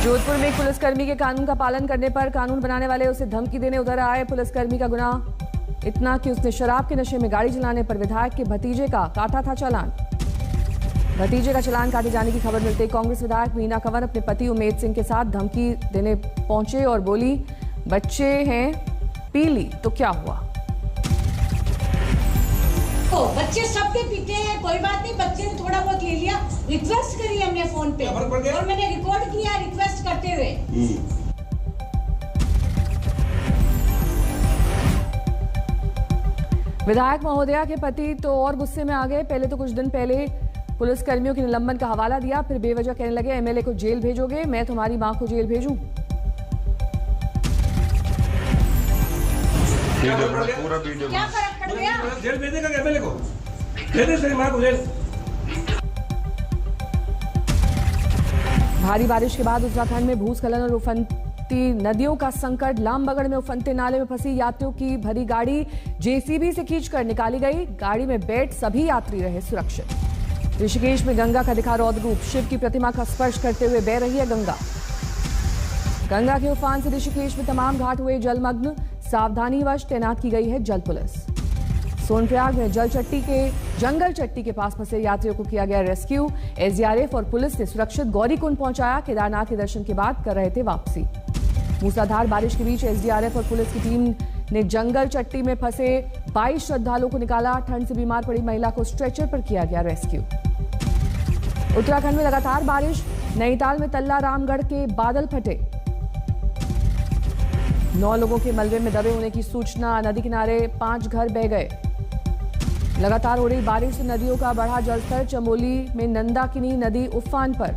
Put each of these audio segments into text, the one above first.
जोधपुर में एक पुलिसकर्मी के कानून का पालन करने पर कानून बनाने वाले उसे धमकी देने उधर आए। पुलिसकर्मी का गुनाह इतना कि उसने शराब के नशे में गाड़ी चलाने पर विधायक के भतीजे का काटा था चालान। भतीजे का चालान काटे जाने की खबर मिलते कांग्रेस विधायक मीना कंवर अपने पति उमेद सिंह के साथ धमकी देने पहुंचे और बोली, बच्चे हैं, पी ली तो क्या हुआ। बच्चे सबके पीते हैं, कोई बात नहीं, बच्चे ने थोड़ा बहुत ले लिया, रिक्वेस्ट करी हमने फोन पे और मैंने रिकॉर्ड किया रिक्वेस्ट करते हुए। विधायक महोदया के पति तो और गुस्से में आ गए। पहले तो कुछ दिन पहले पुलिसकर्मियों के निलंबन का हवाला दिया, फिर बेवजह कहने लगे एमएलए को जेल भेजोगे, मैं तुम्हारी मां को जेल भेजूं। क्या फर्क पड़ गया? जेल भेजेगा एमएलए को, भेजे से मां को जेल। भारी बारिश के बाद उत्तराखंड में भूस्खलन और उफनती नदियों का संकट। लामबगड़ में उफनते नाले में फंसी यात्रियों की भरी गाड़ी जेसीबी से खींचकर निकाली गई। गाड़ी में बैठ सभी यात्री रहे सुरक्षित। ऋषिकेश में गंगा का दिखा रौद्र रूप, शिव की प्रतिमा का स्पर्श करते हुए बह रही है गंगा। गंगा के उफान से ऋषिकेश में तमाम घाट हुए जलमग्न। सावधानीवश तैनात की गई है जल पुलिस। सोनप्रयाग में जंगल चट्टी के पास फंसे यात्रियों को किया गया रेस्क्यू। एसडीआरएफ और पुलिस ने सुरक्षित गौरीकुंड पहुंचाया। केदारनाथ के दर्शन के बाद कर रहे थे वापसी। मूसलाधार बारिश के बीच एसडीआरएफ और पुलिस की टीम ने जंगल चट्टी में फंसे 22 श्रद्धालुओं को निकाला। ठंड से बीमार पड़ी महिला को स्ट्रेचर पर किया गया रेस्क्यू। उत्तराखंड में लगातार बारिश। नैनीताल में तल्ला रामगढ़ के बादल फटे। 9 लोगों के मलबे में दबे होने की सूचना। नदी किनारे 5 घर बह गए। लगातार हो रही बारिश से नदियों का बढ़ा जलस्तर। चमोली में नंदाकिनी नदी उफान पर।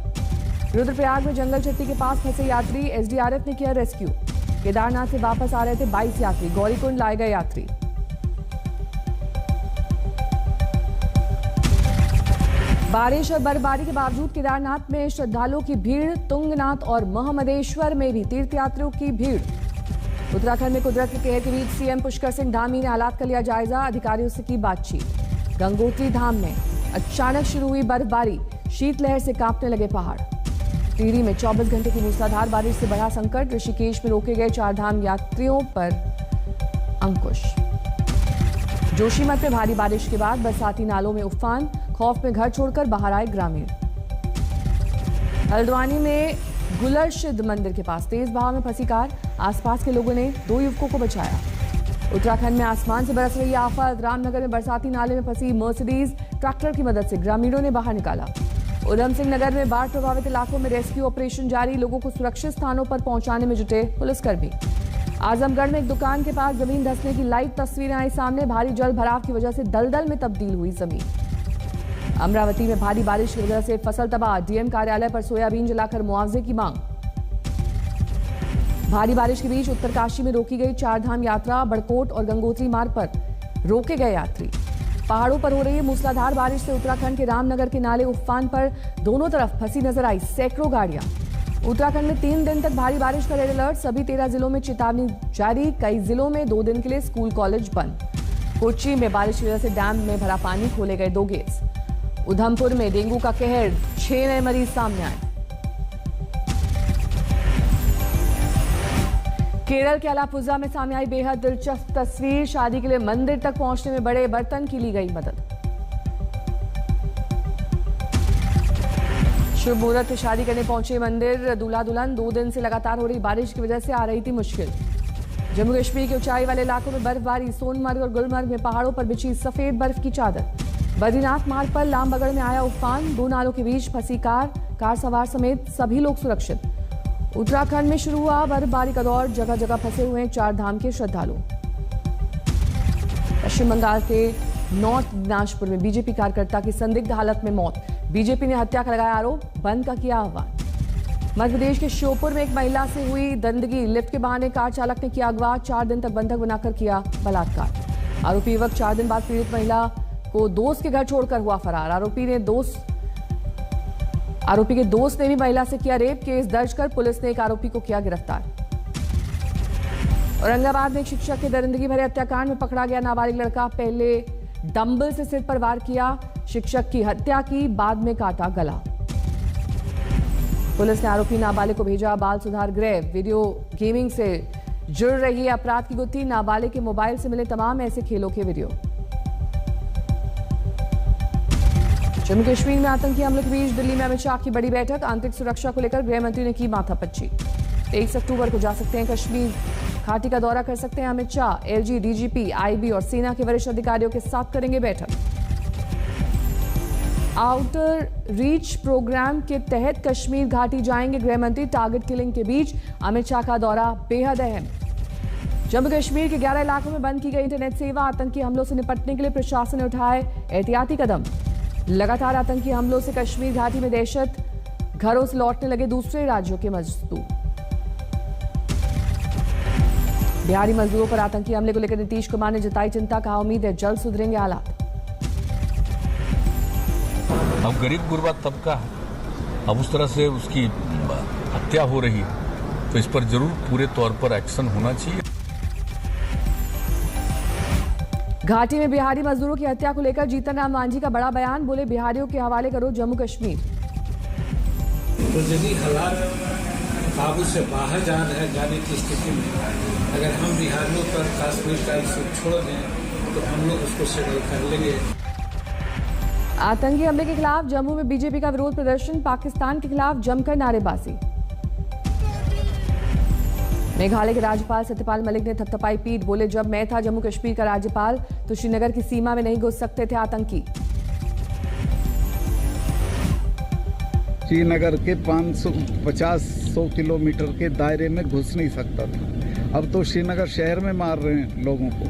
रुद्रप्रयाग में जंगल चट्टी के पास फंसे यात्री, एसडीआरएफ ने किया रेस्क्यू। केदारनाथ से वापस आ रहे थे 22 यात्री, गौरीकुंड लाए गए यात्री। बारिश और बर्फबारी के बावजूद केदारनाथ में श्रद्धालुओं की भीड़। तुंगनाथ और महमदेश्वर में भी तीर्थयात्रियों की भीड़। उत्तराखंड में कुदरत के कहर के बीच सीएम पुष्कर सिंह धामी ने हालात का लिया जायजा। अधिकारियों से की बातचीत। गंगोत्री धाम में अचानक शुरू हुई बर्फबारी, शीतलहर से कांपने लगे पहाड़। टिहरी में 24 घंटे की मूसलाधार बारिश से बढ़ा संकट। ऋषिकेश में रोके गए 4 धाम यात्रियों पर अंकुश। जोशीमठ में भारी बारिश के बाद बरसाती नालों में उफान। खौफ में घर छोड़कर बाहर आए ग्रामीण। हल्द्वानी में गुलरशिद मंदिर के पास तेज बहाव में फंसी कार। आसपास के लोगों ने 2 युवकों को बचाया। उत्तराखंड में आसमान से बरस रही आफत। रामनगर में बरसाती नाले में फंसी मर्सिडीज ट्रैक्टर की मदद से ग्रामीणों ने बाहर निकाला। उधम सिंह नगर में बाढ़ प्रभावित इलाकों में रेस्क्यू ऑपरेशन जारी। लोगों को सुरक्षित स्थानों पर पहुंचाने में जुटे पुलिसकर्मी। आजमगढ़ में एक दुकान के पास जमीन धंसने की लाइव तस्वीरें आई सामने। भारी जल भराव की वजह से दलदल में तब्दील हुई जमीन। अमरावती में भारी बारिश की वजह से फसल तबाह। डीएम कार्यालय पर सोयाबीन जलाकर मुआवजे की मांग। भारी बारिश के बीच उत्तरकाशी में रोकी गई 4 धाम यात्रा। बड़कोट और गंगोत्री मार्ग पर रोके गए यात्री। पहाड़ों पर हो रही मूसलाधार बारिश से उत्तराखंड के रामनगर के नाले उफान पर दोनों तरफ फंसी नजर आई सैकड़ों गाड़ियां। उत्तराखंड में 3 दिन तक भारी बारिश का रेड अलर्ट। सभी 13 जिलों में चेतावनी जारी। कई जिलों में 2 दिन के लिए स्कूल कॉलेज बंद। कोच्चि में बारिश की वजह से डैम में भरा पानी, खोले गए 2 गेट्स। उधमपुर में डेंगू का कहर, 6 नए मरीज सामने आए। केरल के अलापुजा में सामने आई बेहद दिलचस्प तस्वीर। शादी के लिए मंदिर तक पहुंचने में बड़े बर्तन की ली गई मदद। शुभ मुहूर्त में शादी करने पहुंचे मंदिर दूल्हा दुल्हन। 2 दिन से लगातार हो रही बारिश की वजह से आ रही थी मुश्किल। जम्मू कश्मीर के ऊंचाई वाले इलाकों में बर्फबारी। सोनमर्ग और गुलमर्ग में पहाड़ों पर बिछी सफेद बर्फ की चादर। बद्रीनाथ मार्ग पर लामबगड़ में आया उफान। 2 नालों के बीच फंसी कार सवार समेत सभी लोग सुरक्षित। उत्तराखंड में शुरू हुआ बर्फबारी का दौर। जगह जगह फंसे हुए हैं 4 धाम के श्रद्धालु। पश्चिम बंगाल के नॉर्थ दिनाजपुर में बीजेपी कार्यकर्ता की संदिग्ध हालत में मौत। बीजेपी ने हत्या का लगाया आरोप, बंद का किया आह्वान। मध्य प्रदेश के श्योपुर में एक महिला से हुई दंदगी। लिफ्ट के बहाने कार चालक ने किया अगवा। 4 दिन तक बंधक बनाकर किया बलात्कार। आरोपी युवक 4 दिन बाद पीड़ित महिला को दोस्त के घर छोड़कर हुआ फरार। आरोपी के दोस्त ने भी महिला से किया रेप। केस दर्ज कर पुलिस ने एक आरोपी को किया गिरफ्तार। औरंगाबाद में एक शिक्षक के दरिंदगी भरे हत्याकांड में पकड़ा गया नाबालिग लड़का। पहले डंबल से सिर पर वार किया, शिक्षक की हत्या की, बाद में काटा गला। पुलिस ने आरोपी नाबालिग को भेजा बाल सुधार गृह। वीडियो गेमिंग से जुड़ रही है अपराध की गुत्थी। नाबालिग के मोबाइल से मिले तमाम ऐसे खेलों के वीडियो। जम्मू कश्मीर में आतंकी हमलों के बीच दिल्ली में अमित शाह की बड़ी बैठक। आंतरिक सुरक्षा को लेकर गृह मंत्री ने की माथापच्ची। 23 अक्टूबर को जा सकते हैं कश्मीर घाटी का दौरा कर सकते हैं Amit Shah. LG, DGP, IB और सेना के वरिष्ठ अधिकारियों के साथ करेंगे बैठक। आउटर रीच प्रोग्राम के तहत कश्मीर घाटी जाएंगे गृह मंत्री। टारगेट किलिंग के बीच अमित शाह का दौरा बेहद अहम। जम्मू कश्मीर के 11 इलाकों में बंद की गई इंटरनेट सेवा। आतंकी हमलों से निपटने के लिए प्रशासन ने उठाए एहतियाती कदम। लगातार आतंकी हमलों से कश्मीर घाटी में दहशत, घरों से लौटने लगे दूसरे राज्यों के मजदूर। बिहारी मजदूरों पर आतंकी हमले को लेकर नीतीश कुमार ने जताई चिंता। कहा उम्मीद है जल्द सुधरेंगे हालात। अब गरीब गुरबा तबका है, अब उस तरह से उसकी हत्या हो रही है, तो इस पर जरूर पूरे तौर पर एक्शन होना चाहिए। घाटी में बिहारी मजदूरों की हत्या को लेकर जीतन राम मांझी का बड़ा बयान। बोले बिहारियों के हवाले करो जम्मू कश्मीर। तो यदि हालात काबू से बाहर जाने की स्थिति में अगर हम बिहारियों पर कश्मीर का इशू छोड़ दें तो हम लोग उसको सेटल कर लेंगे। आतंकी हमले के खिलाफ जम्मू में बीजेपी का विरोध प्रदर्शन। पाकिस्तान के खिलाफ जमकर नारेबाजी। मेघालय के राज्यपाल सत्यपाल मलिक ने थपथपाई पीठ। बोले जब मैं था जम्मू कश्मीर का राज्यपाल तो श्रीनगर की सीमा में नहीं घुस सकते थे आतंकी। श्रीनगर के 550-100 किलोमीटर के दायरे में घुस नहीं सकता था। अब तो श्रीनगर शहर में मार रहे हैं लोगों को।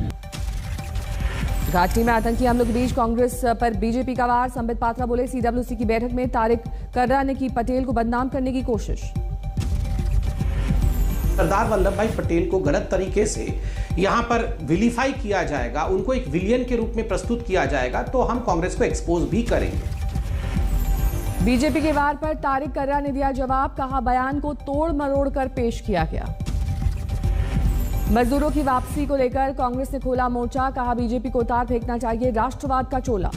घाटी में आतंकी हमलों के बीच कांग्रेस पर बीजेपी का वार। संबित पात्रा बोले सीडब्ल्यूसी की बैठक में तारिक कर्रा ने की पटेल को बदनाम करने की कोशिश। सरदार वल्लभ भाई पटेल को गलत तरीके से यहां पर विलीफाई किया जाएगा, उनको एक विलियन के रूप में प्रस्तुत किया जाएगा, तो हम कांग्रेस को एक्सपोज भी करेंगे। बीजेपी के वार पर तारिक कर्रा ने दिया जवाब। कहा बयान को तोड़ मरोड़ कर पेश किया गया। मजदूरों की वापसी को लेकर कांग्रेस ने खोला मोर्चा। कहा बीजेपी को उतार फेंकना चाहिए राष्ट्रवाद का चोला।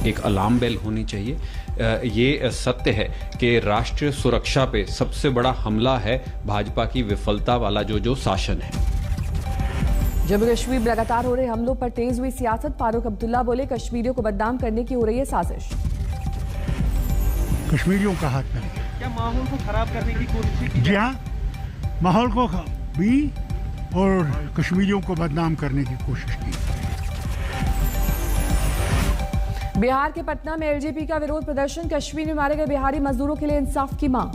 एक अलार्म बेल होनी चाहिए। ये सत्य है कि राष्ट्रीय सुरक्षा पे सबसे बड़ा हमला है भाजपा की विफलता वाला जो शासन है। जम्मू कश्मीर में लगातार हो रहे हमलों पर तेज हुई सियासत। फारूक अब्दुल्ला बोले कश्मीरियों को बदनाम करने की हो रही है साजिश। कश्मीरियों का हाथ में क्या माहौल को खराब करने की कोशिश की? जी हाँ, माहौल को भी और कश्मीरियों को बदनाम करने की कोशिश की। बिहार के पटना में एलजेपी का विरोध प्रदर्शन। कश्मीर में मारे गए बिहारी मजदूरों के लिए इंसाफ की मांग।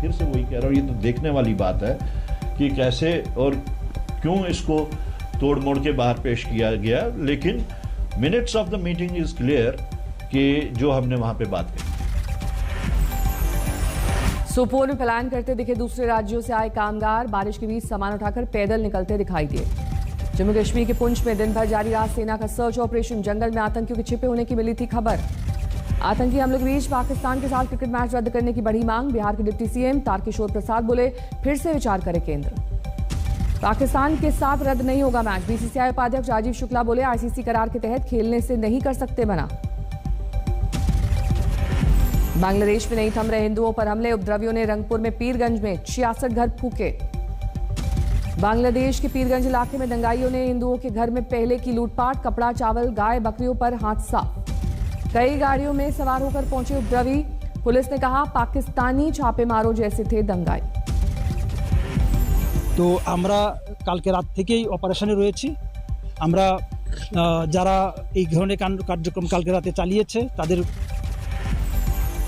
फिर से वही कह रहा हूं, ये तो देखने वाली बात है कि कैसे और क्यों इसको तोड़ मोड़ के बाहर पेश किया गया, लेकिन minutes of the meeting is clear कि जो हमने वहां पे बात की। सोपोर में पलायन करते दिखे दूसरे राज्यों से आए कामगार। बारिश के बीच सामान उठाकर पैदल निकलते दिखाई दिए। जम्मू कश्मीर के पुंछ में दिन भर जारी रहा सेना का सर्च ऑपरेशन। जंगल में आतंकियों के छिपे होने की मिली थी खबर। आतंकी हमलों के बीच पाकिस्तान के साथ क्रिकेट मैच रद्द करने की बढ़ी मांग। बिहार के डिप्टी सीएम तारकिशोर प्रसाद बोले फिर से विचार करे केंद्र। पाकिस्तान के साथ रद्द नहीं होगा मैच। बीसीसीआई उपाध्यक्ष राजीव शुक्ला बोले आईसीसी करार के तहत खेलने से नहीं कर सकते मना। बांग्लादेश में नहीं थम रहे हिंदुओं पर हमले। उपद्रवियों ने रंगपुर में पीरगंज में 66 घर फूके। बांग्लादेश के पीरगंज इलाके में दंगाइयों ने हिंदुओं के घर में पहले की लूटपाट। कपड़ा, चावल, गाय, बकरियों पर हाथ साफ। कई गाड़ियों में सवार होकर पहुंचे उपद्रवी। पुलिस ने कहा पाकिस्तानी छापेमारों जैसे थे दंगाई। তো আমরা কালকে রাত থেকেই অপারেশনে রয়েছি। আমরা যারা এই ধরনের কার্যক্রম কালকে রাতে চালিয়েছে তাদের।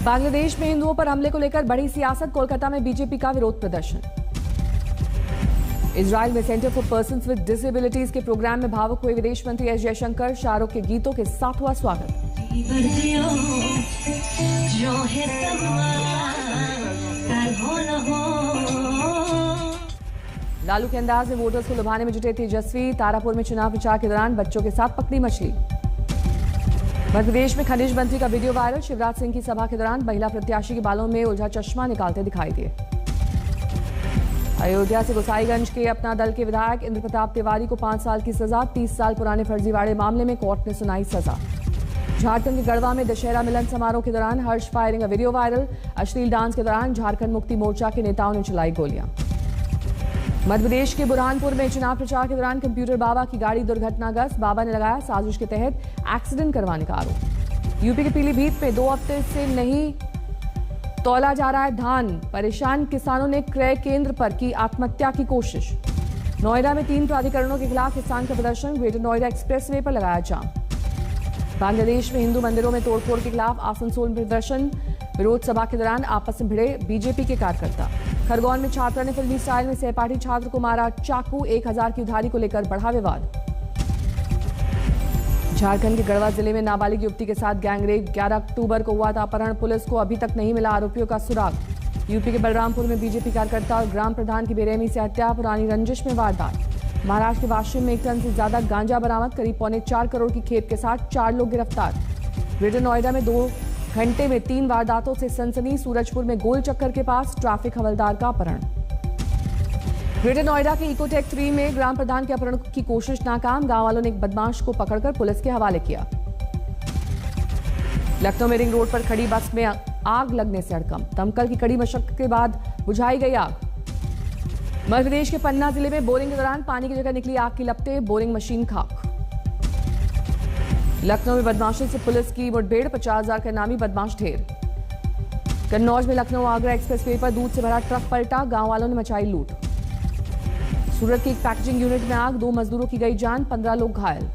बांग्लादेश में हिंदुओं पर हमले को लेकर बड़ी सियासत। कोलकाता में बीजेपी का विरोध प्रदर्शन। इजराइल में centre for persons with disabilities के प्रोग्राम में भावुक हुए विदेश मंत्री एस जयशंकर। शाहरुख के गीतों के साथ हुआ स्वागत। लालू के अंदाज में वोटर्स को लुभाने में जुटे तेजस्वी। तारापुर में चुनाव प्रचार के दौरान बच्चों के साथ पकड़ी मछली। मध्य प्रदेश में खनिज मंत्री का वीडियो वायरल। शिवराज सिंह की सभा के दौरान महिला प्रत्याशी के बालों में उलझा चश्मा निकालते दिखाई दिए। अयोध्या से गोसाईगंज के अपना दल के विधायक इंद्र प्रताप तिवारी को 5 साल की सजा। 30 साल पुराने फर्जीवाड़े मामले में कोर्ट ने सुनाई सजा। झारखंड के गढ़वा में दशहरा मिलन समारोह के दौरान हर्ष फायरिंग का वीडियो वायरल। अश्लील डांस के दौरान झारखंड मुक्ति मोर्चा के नेताओं ने चलाई गोलियां। मध्य प्रदेश के बुरहानपुर में चुनाव प्रचार के दौरान कंप्यूटर बाबा की गाड़ी दुर्घटनाग्रस्त। बाबा ने लगाया साजिश के तहत एक्सीडेंट करवाने का आरोप। यूपी के पीलीभीत में 2 हफ्ते से नहीं तौला जा रहा है धान। परेशान किसानों ने क्रय केंद्र पर की आत्महत्या की कोशिश। नोएडा में 3 प्राधिकरणों के खिलाफ किसान का प्रदर्शन। ग्रेटर नोएडा एक्सप्रेसवे पर लगाया जाम। बांग्लादेश में हिंदू मंदिरों में तोड़फोड़ के खिलाफ आसनसोल में प्रदर्शन। विरोध सभा के दौरान आपस में भिड़े बीजेपी के कार्यकर्ता। खरगोन में छात्रा ने फिल्मी स्टाइल में सहपाठी छात्र को मारा चाकू। 1000 की उधारी को लेकर बढ़ा विवाद। झारखंड के गढ़वा जिले में नाबालिग युवती के साथ गैंगरेप। 11 अक्टूबर को हुआ था अपहरण। पुलिस को अभी तक नहीं मिला आरोपियों का सुराग। यूपी के बलरामपुर में बीजेपी कार्यकर्ता और ग्राम प्रधान की बेरहमी से हत्या। पुरानी रंजिश में वारदात। महाराष्ट्र के वाशिम में 1 टन से ज्यादा गांजा बरामद। करीब 4.25 करोड़ की खेप के साथ 4 लोग गिरफ्तार। ग्रेटर नोएडा में 2 घंटे में 3 वारदातों से सनसनी। सूरजपुर में गोल चक्कर के पास ट्रैफिक हवलदार का अपहरण। ग्रेटर नोएडा के इकोटेक 3 में ग्राम प्रधान के अपहरण की कोशिश नाकाम। गांव वालों ने एक बदमाश को पकड़कर पुलिस के हवाले किया। लखनऊ में रिंग रोड पर खड़ी बस में आग लगने से हड़कंप। दमकल की कड़ी मशक्कत के बाद बुझाई गई आग। मध्य प्रदेश के पन्ना जिले में बोरिंग के दौरान पानी की जगह निकली आग की लपटें। बोरिंग मशीन खाक। लखनऊ में बदमाशों से पुलिस की मुठभेड़। 50,000 का इनामी बदमाश ढेर। कन्नौज में लखनऊ आगरा एक्सप्रेसवे पर दूध से भरा ट्रक पलटा। गांव वालों ने मचाई लूट। सूरत की एक पैकेजिंग यूनिट में आग। 2 मजदूरों की गई जान। 15 लोग घायल।